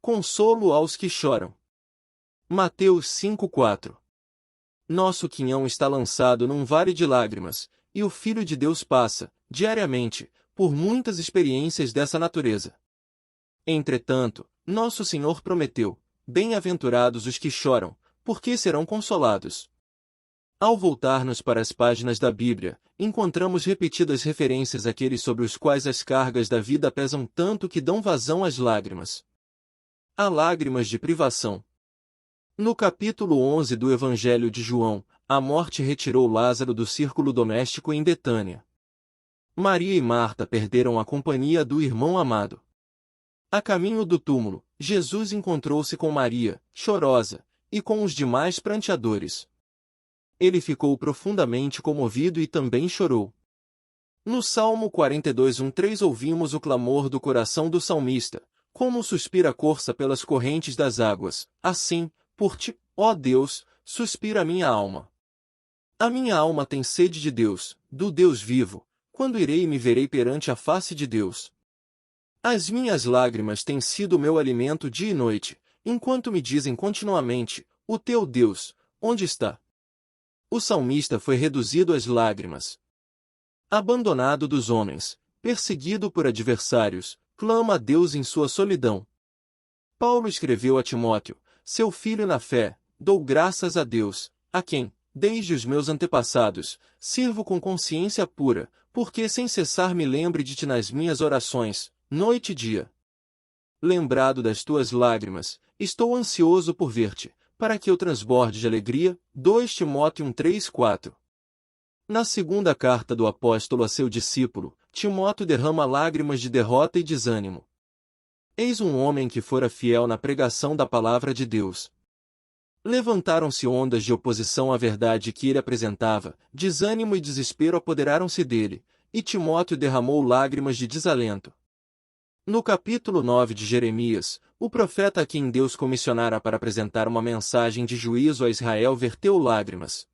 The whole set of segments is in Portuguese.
consolo aos que choram. Mateus 5:4. Nosso quinhão está lançado num vale de lágrimas, e o Filho de Deus passa, diariamente, por muitas experiências dessa natureza. Entretanto, nosso Senhor prometeu: bem-aventurados os que choram, porque serão consolados. Ao voltarmos para as páginas da Bíblia, encontramos repetidas referências àqueles sobre os quais as cargas da vida pesam tanto que dão vazão às lágrimas. Há lágrimas de privação. No capítulo 11 do Evangelho de João, a morte retirou Lázaro do círculo doméstico em Betânia. Maria e Marta perderam a companhia do irmão amado. A caminho do túmulo, Jesus encontrou-se com Maria, chorosa, e com os demais pranteadores. Ele ficou profundamente comovido e também chorou. No Salmo 42:1-3 ouvimos o clamor do coração do salmista: como suspira a corça pelas correntes das águas, assim, por ti, ó Deus, suspira a minha alma. A minha alma tem sede de Deus, do Deus vivo. Quando irei e me verei perante a face de Deus? As minhas lágrimas têm sido meu alimento dia e noite, enquanto me dizem continuamente: o teu Deus, onde está? O salmista foi reduzido às lágrimas. Abandonado dos homens, perseguido por adversários, clama a Deus em sua solidão. Paulo escreveu a Timóteo: seu filho na fé, dou graças a Deus, a quem, desde os meus antepassados, sirvo com consciência pura, porque sem cessar me lembre de ti nas minhas orações, noite e dia. Lembrado das tuas lágrimas, estou ansioso por ver-te, para que eu transborde de alegria. 2 Timóteo 1:3-4. Na segunda carta do apóstolo a seu discípulo, Timóteo derrama lágrimas de derrota e desânimo. Eis um homem que fora fiel na pregação da palavra de Deus. Levantaram-se ondas de oposição à verdade que ele apresentava, desânimo e desespero apoderaram-se dele, e Timóteo derramou lágrimas de desalento. No capítulo 9 de Jeremias, o profeta a quem Deus comissionara para apresentar uma mensagem de juízo a Israel verteu lágrimas.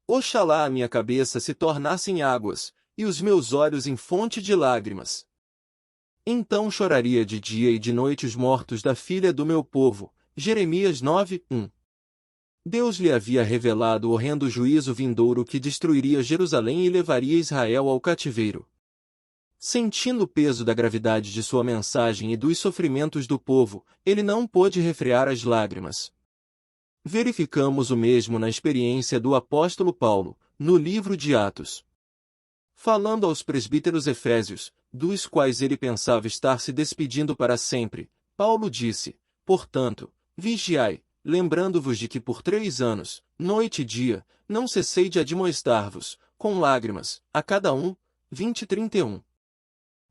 Oxalá a minha cabeça se tornasse em águas, e os meus olhos em fonte de lágrimas. Então choraria de dia e de noite os mortos da filha do meu povo. Jeremias 9:1. Deus lhe havia revelado o horrendo juízo vindouro que destruiria Jerusalém e levaria Israel ao cativeiro. Sentindo o peso da gravidade de sua mensagem e dos sofrimentos do povo, ele não pôde refrear as lágrimas. Verificamos o mesmo na experiência do apóstolo Paulo, no livro de Atos. Falando aos presbíteros efésios, dos quais ele pensava estar se despedindo para sempre, Paulo disse: portanto, vigiai, lembrando-vos de que por 3 anos, noite e dia, não cessei de admoestar-vos, com lágrimas, a cada um. 20:31.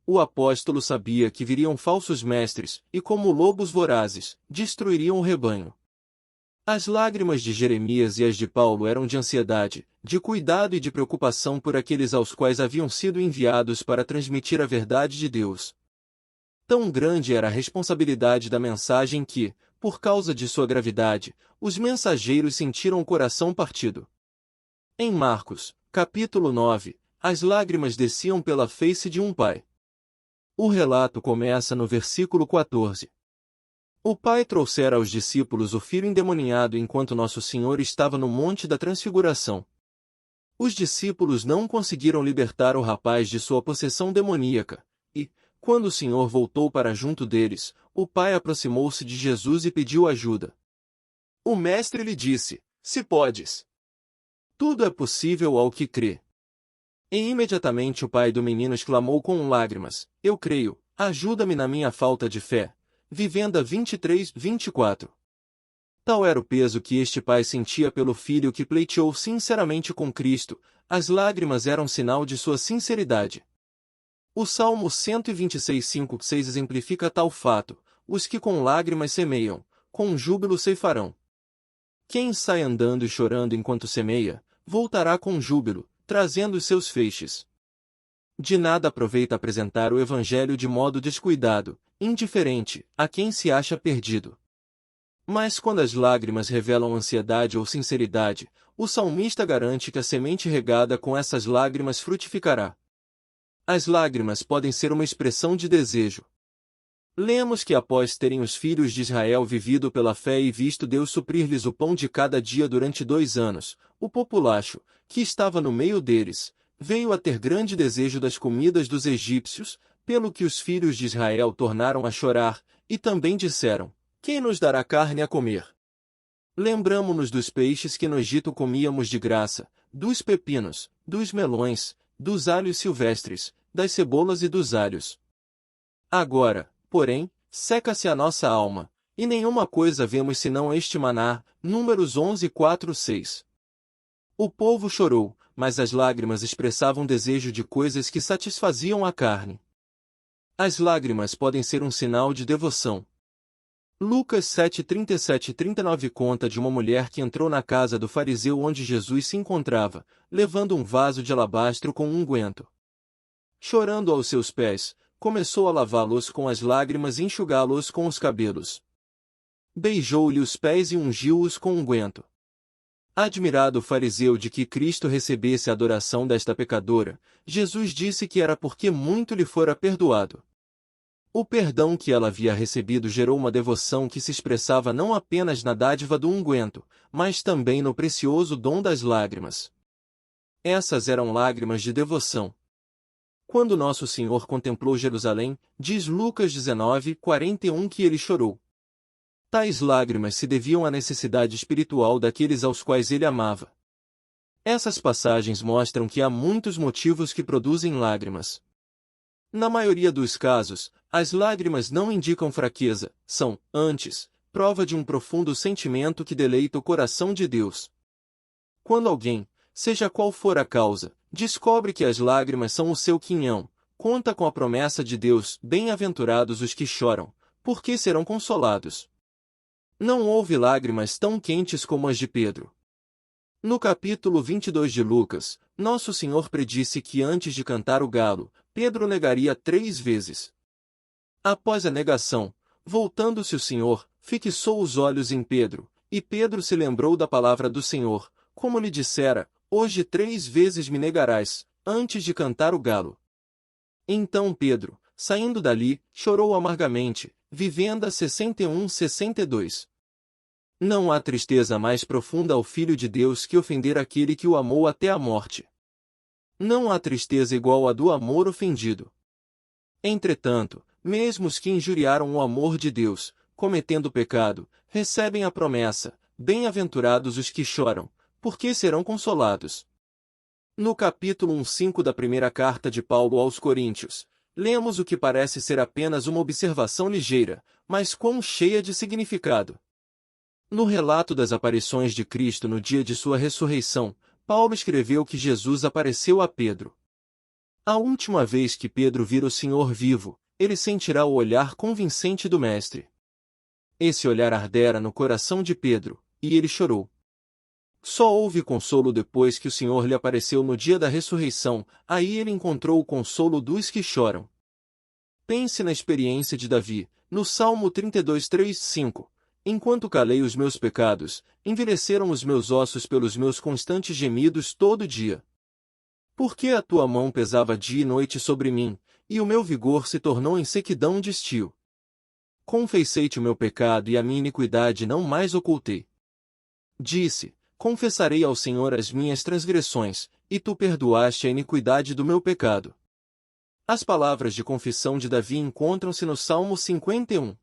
O apóstolo sabia que viriam falsos mestres, e como lobos vorazes, destruiriam o rebanho. As lágrimas de Jeremias e as de Paulo eram de ansiedade, de cuidado e de preocupação por aqueles aos quais haviam sido enviados para transmitir a verdade de Deus. Tão grande era a responsabilidade da mensagem que, por causa de sua gravidade, os mensageiros sentiram o coração partido. Em Marcos, capítulo 9, as lágrimas desciam pela face de um pai. O relato começa no versículo 14. O pai trouxera aos discípulos o filho endemoniado enquanto Nosso Senhor estava no Monte da Transfiguração. Os discípulos não conseguiram libertar o rapaz de sua possessão demoníaca, e, quando o Senhor voltou para junto deles, o pai aproximou-se de Jesus e pediu ajuda. O mestre lhe disse: se podes. Tudo é possível ao que crê. E imediatamente o pai do menino exclamou com lágrimas: eu creio, ajuda-me na minha falta de fé. Vivenda 23:24. Tal era o peso que este pai sentia pelo filho que pleiteou sinceramente com Cristo, as lágrimas eram sinal de sua sinceridade. O Salmo 126:5-6 exemplifica tal fato: os que com lágrimas semeiam, com júbilo ceifarão. Quem sai andando e chorando enquanto semeia, voltará com júbilo, trazendo os seus feixes. De nada aproveita apresentar o Evangelho de modo descuidado, indiferente, a quem se acha perdido. Mas quando as lágrimas revelam ansiedade ou sinceridade, o salmista garante que a semente regada com essas lágrimas frutificará. As lágrimas podem ser uma expressão de desejo. Lemos que após terem os filhos de Israel vivido pela fé e visto Deus suprir-lhes o pão de cada dia durante 2 anos, o populacho, que estava no meio deles, veio a ter grande desejo das comidas dos egípcios, pelo que os filhos de Israel tornaram a chorar, e também disseram: Quem nos dará carne a comer? Lembramo-nos dos peixes que no Egito comíamos de graça, dos pepinos, dos melões, dos alhos silvestres, das cebolas e dos alhos. Agora, porém, seca-se a nossa alma, e nenhuma coisa vemos senão este maná. Números 11, 4, 6. O povo chorou, mas as lágrimas expressavam desejo de coisas que satisfaziam a carne. As lágrimas podem ser um sinal de devoção. Lucas 7, 37 e 39 conta de uma mulher que entrou na casa do fariseu onde Jesus se encontrava, levando um vaso de alabastro com unguento. Chorando aos seus pés, começou a lavá-los com as lágrimas e enxugá-los com os cabelos. Beijou-lhe os pés e ungiu-os com unguento. Admirado o fariseu de que Cristo recebesse a adoração desta pecadora, Jesus disse que era porque muito lhe fora perdoado. O perdão que ela havia recebido gerou uma devoção que se expressava não apenas na dádiva do unguento, mas também no precioso dom das lágrimas. Essas eram lágrimas de devoção. Quando Nosso Senhor contemplou Jerusalém, diz Lucas 19, 41 que ele chorou. Tais lágrimas se deviam à necessidade espiritual daqueles aos quais ele amava. Essas passagens mostram que há muitos motivos que produzem lágrimas. Na maioria dos casos, as lágrimas não indicam fraqueza, são, antes, prova de um profundo sentimento que deleita o coração de Deus. Quando alguém, seja qual for a causa, descobre que as lágrimas são o seu quinhão, conta com a promessa de Deus: bem-aventurados os que choram, porque serão consolados. Não houve lágrimas tão quentes como as de Pedro. No capítulo 22 de Lucas, Nosso Senhor predisse que antes de cantar o galo, Pedro negaria 3 vezes. Após a negação, voltando-se o Senhor, fixou os olhos em Pedro, e Pedro se lembrou da palavra do Senhor, como lhe dissera: Hoje 3 vezes me negarás, antes de cantar o galo. Então Pedro, saindo dali, chorou amargamente. Vivenda 61-62. Não há tristeza mais profunda ao Filho de Deus que ofender aquele que o amou até a morte. Não há tristeza igual à do amor ofendido. Entretanto, mesmo os que injuriaram o amor de Deus, cometendo pecado, recebem a promessa: bem-aventurados os que choram, porque serão consolados. No capítulo 1:5 da primeira carta de Paulo aos Coríntios, lemos o que parece ser apenas uma observação ligeira, mas quão cheia de significado. No relato das aparições de Cristo no dia de sua ressurreição, Paulo escreveu que Jesus apareceu a Pedro. A última vez que Pedro vir o Senhor vivo, ele sentirá o olhar convincente do Mestre. Esse olhar ardera no coração de Pedro, e ele chorou. Só houve consolo depois que o Senhor lhe apareceu no dia da ressurreição, aí ele encontrou o consolo dos que choram. Pense na experiência de Davi, no Salmo 32, 3, 5. Enquanto calei os meus pecados, envelheceram os meus ossos pelos meus constantes gemidos todo dia. Porque a tua mão pesava dia e noite sobre mim, e o meu vigor se tornou em sequidão de estio. Confessei-te o meu pecado e a minha iniquidade não mais ocultei. Disse: confessarei ao Senhor as minhas transgressões, e tu perdoaste a iniquidade do meu pecado. As palavras de confissão de Davi encontram-se no Salmo 51.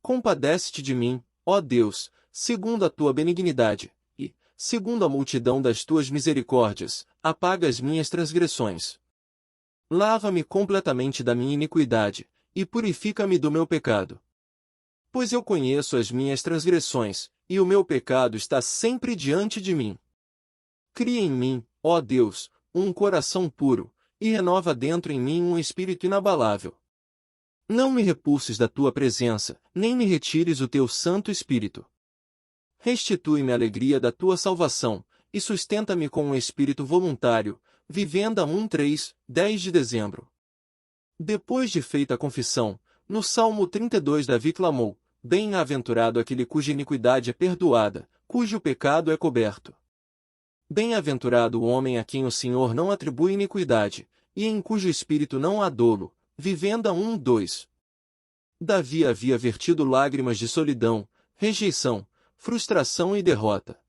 Compadece-te de mim, ó Deus, segundo a tua benignidade, e, segundo a multidão das tuas misericórdias, apaga as minhas transgressões. Lava-me completamente da minha iniquidade, e purifica-me do meu pecado. Pois eu conheço as minhas transgressões, e o meu pecado está sempre diante de mim. Cria em mim, ó Deus, um coração puro, e renova dentro em mim um espírito inabalável. Não me repulses da tua presença, nem me retires o teu Santo Espírito. Restitui-me a alegria da tua salvação, e sustenta-me com um espírito voluntário. Vivenda 1:3, 10 de dezembro. Depois de feita a confissão, no Salmo 32 Davi clamou: bem-aventurado aquele cuja iniquidade é perdoada, cujo pecado é coberto. Bem-aventurado o homem a quem o Senhor não atribui iniquidade, e em cujo espírito não há dolo. Vivenda 1:2. Davi havia vertido lágrimas de solidão, rejeição, frustração e derrota.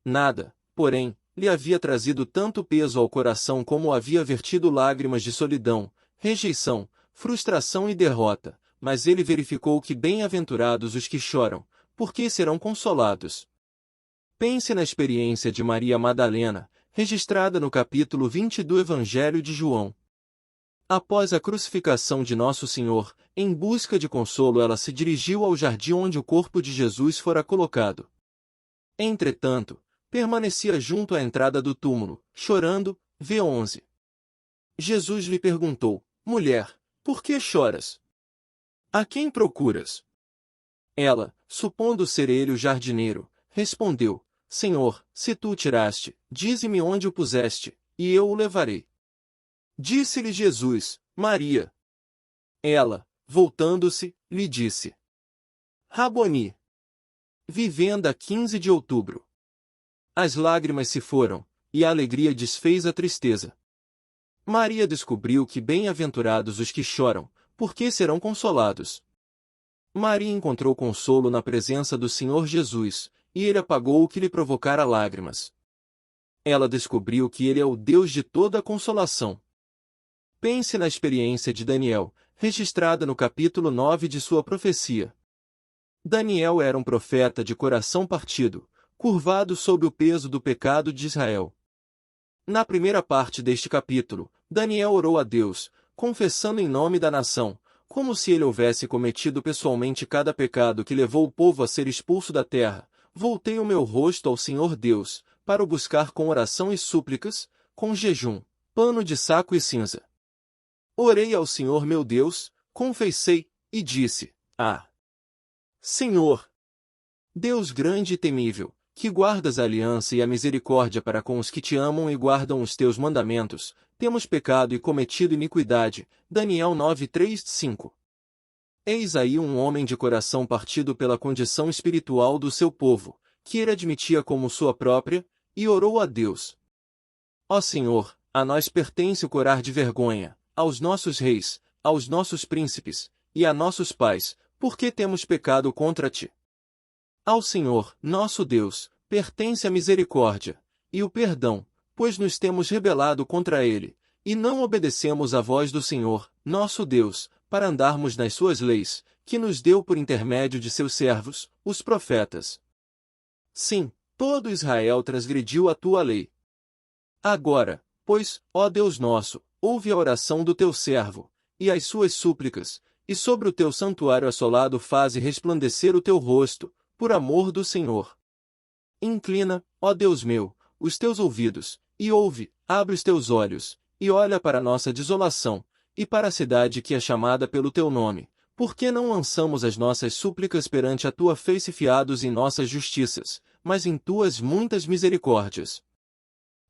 Nada, porém, lhe havia trazido tanto peso ao coração como havia vertido lágrimas de solidão, rejeição, frustração e derrota, mas ele verificou que bem-aventurados os que choram, porque serão consolados. Pense na experiência de Maria Madalena, registrada no capítulo 20 do Evangelho de João. Após a crucificação de Nosso Senhor, em busca de consolo ela se dirigiu ao jardim onde o corpo de Jesus fora colocado. Entretanto, permanecia junto à entrada do túmulo, chorando. V11. Jesus lhe perguntou: Mulher, por que choras? A quem procuras? Ela, supondo ser ele o jardineiro, respondeu: Senhor, se tu o tiraste, dize-me onde o puseste, e eu o levarei. Disse-lhe Jesus: Maria. Ela, voltando-se, lhe disse: Raboni. Vivenda 15 de outubro. As lágrimas se foram, e a alegria desfez a tristeza. Maria descobriu que bem-aventurados os que choram, porque serão consolados. Maria encontrou consolo na presença do Senhor Jesus, e ele apagou o que lhe provocara lágrimas. Ela descobriu que ele é o Deus de toda a consolação. Pense na experiência de Daniel, registrada no capítulo 9 de sua profecia. Daniel era um profeta de coração partido, curvado sob o peso do pecado de Israel. Na primeira parte deste capítulo, Daniel orou a Deus, confessando em nome da nação, como se ele houvesse cometido pessoalmente cada pecado que levou o povo a ser expulso da terra. Voltei o meu rosto ao Senhor Deus, para o buscar com oração e súplicas, com jejum, pano de saco e cinza. Orei ao Senhor meu Deus, confessei, e disse: Senhor, Deus grande e temível, que guardas a aliança e a misericórdia para com os que te amam e guardam os teus mandamentos, temos pecado e cometido iniquidade. Daniel 9:3-5. Eis aí um homem de coração partido pela condição espiritual do seu povo, que ele admitia como sua própria, e orou a Deus. Ó Senhor, a nós pertence o corar de vergonha, aos nossos reis, aos nossos príncipes, e a nossos pais, porque temos pecado contra ti. Ao Senhor, nosso Deus, pertence a misericórdia, e o perdão, pois nos temos rebelado contra ele, e não obedecemos à voz do Senhor, nosso Deus, para andarmos nas suas leis, que nos deu por intermédio de seus servos, os profetas. Sim, todo Israel transgrediu a tua lei. Agora, pois, ó Deus nosso, ouve a oração do teu servo, e as suas súplicas, e sobre o teu santuário assolado faze resplandecer o teu rosto, por amor do Senhor. Inclina, ó Deus meu, os teus ouvidos, e ouve, abre os teus olhos, e olha para a nossa desolação, e para a cidade que é chamada pelo teu nome, porque não lançamos as nossas súplicas perante a tua face fiados em nossas justiças, mas em tuas muitas misericórdias.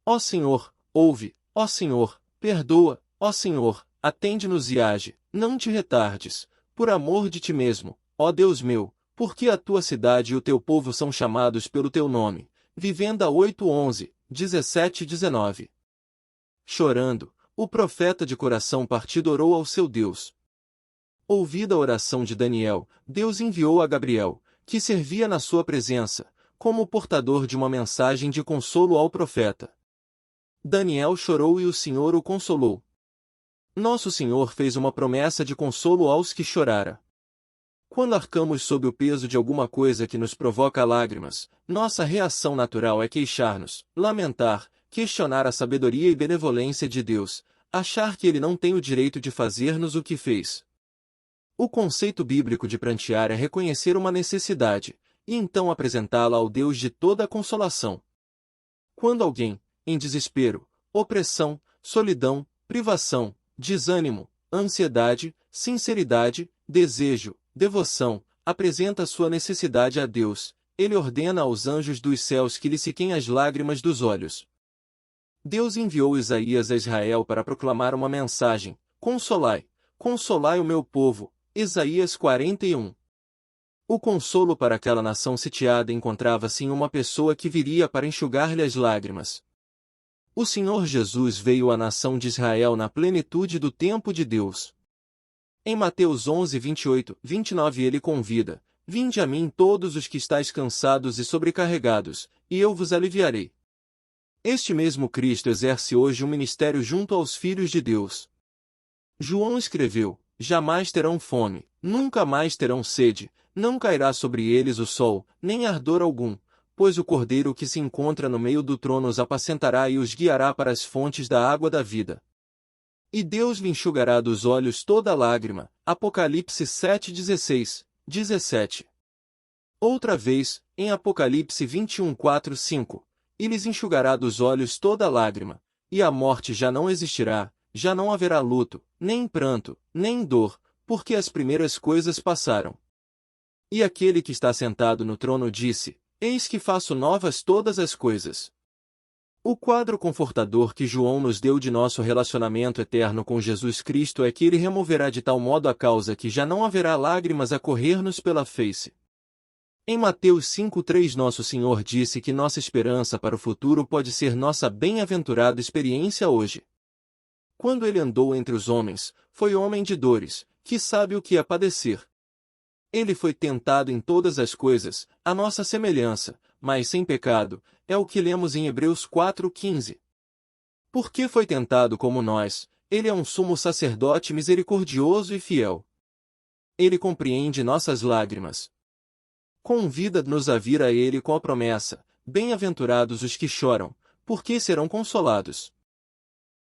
Ó Senhor, ouve, ó Senhor, perdoa, ó Senhor, atende-nos e age, não te retardes, por amor de ti mesmo, ó Deus meu, porque a tua cidade e o teu povo são chamados pelo teu nome. Vivenda 8:11, 17 e 19. Chorando, o profeta de coração partido orou ao seu Deus. Ouvida a oração de Daniel, Deus enviou a Gabriel, que servia na sua presença, como portador de uma mensagem de consolo ao profeta. Daniel chorou e o Senhor o consolou. Nosso Senhor fez uma promessa de consolo aos que chorara. Quando arcamos sob o peso de alguma coisa que nos provoca lágrimas, nossa reação natural é queixar-nos, lamentar, questionar a sabedoria e benevolência de Deus, achar que Ele não tem o direito de fazer-nos o que fez. O conceito bíblico de prantear é reconhecer uma necessidade, e então apresentá-la ao Deus de toda a consolação. Quando alguém, em desespero, opressão, solidão, privação, desânimo, ansiedade, sinceridade, desejo, devoção, apresenta sua necessidade a Deus, ele ordena aos anjos dos céus que lhe sequem as lágrimas dos olhos. Deus enviou Isaías a Israel para proclamar uma mensagem: consolai, consolai o meu povo. Isaías 41. O consolo para aquela nação sitiada encontrava-se em uma pessoa que viria para enxugar-lhe as lágrimas. O Senhor Jesus veio à nação de Israel na plenitude do tempo de Deus. Em Mateus 11, 28, 29 ele convida: Vinde a mim todos os que estáis cansados e sobrecarregados, e eu vos aliviarei. Este mesmo Cristo exerce hoje um ministério junto aos filhos de Deus. João escreveu: Jamais terão fome, nunca mais terão sede, não cairá sobre eles o sol, nem ardor algum, pois o Cordeiro que se encontra no meio do trono os apacentará e os guiará para as fontes da água da vida. E Deus lhe enxugará dos olhos toda lágrima. Apocalipse 7, 16, 17. Outra vez, em Apocalipse 21, 4, 5, e lhes enxugará dos olhos toda lágrima, e a morte já não existirá, já não haverá luto, nem pranto, nem dor, porque as primeiras coisas passaram. E aquele que está sentado no trono disse: Eis que faço novas todas as coisas. O quadro confortador que João nos deu de nosso relacionamento eterno com Jesus Cristo é que ele removerá de tal modo a causa que já não haverá lágrimas a correr-nos pela face. Em Mateus 5,3 Nosso Senhor disse que nossa esperança para o futuro pode ser nossa bem-aventurada experiência hoje. Quando ele andou entre os homens, foi homem de dores, que sabe o que é padecer. Ele foi tentado em todas as coisas, à nossa semelhança, mas sem pecado, é o que lemos em Hebreus 4,15. Porque foi tentado como nós, ele é um sumo sacerdote misericordioso e fiel. Ele compreende nossas lágrimas. Convida-nos a vir a ele com a promessa: Bem-aventurados os que choram, porque serão consolados.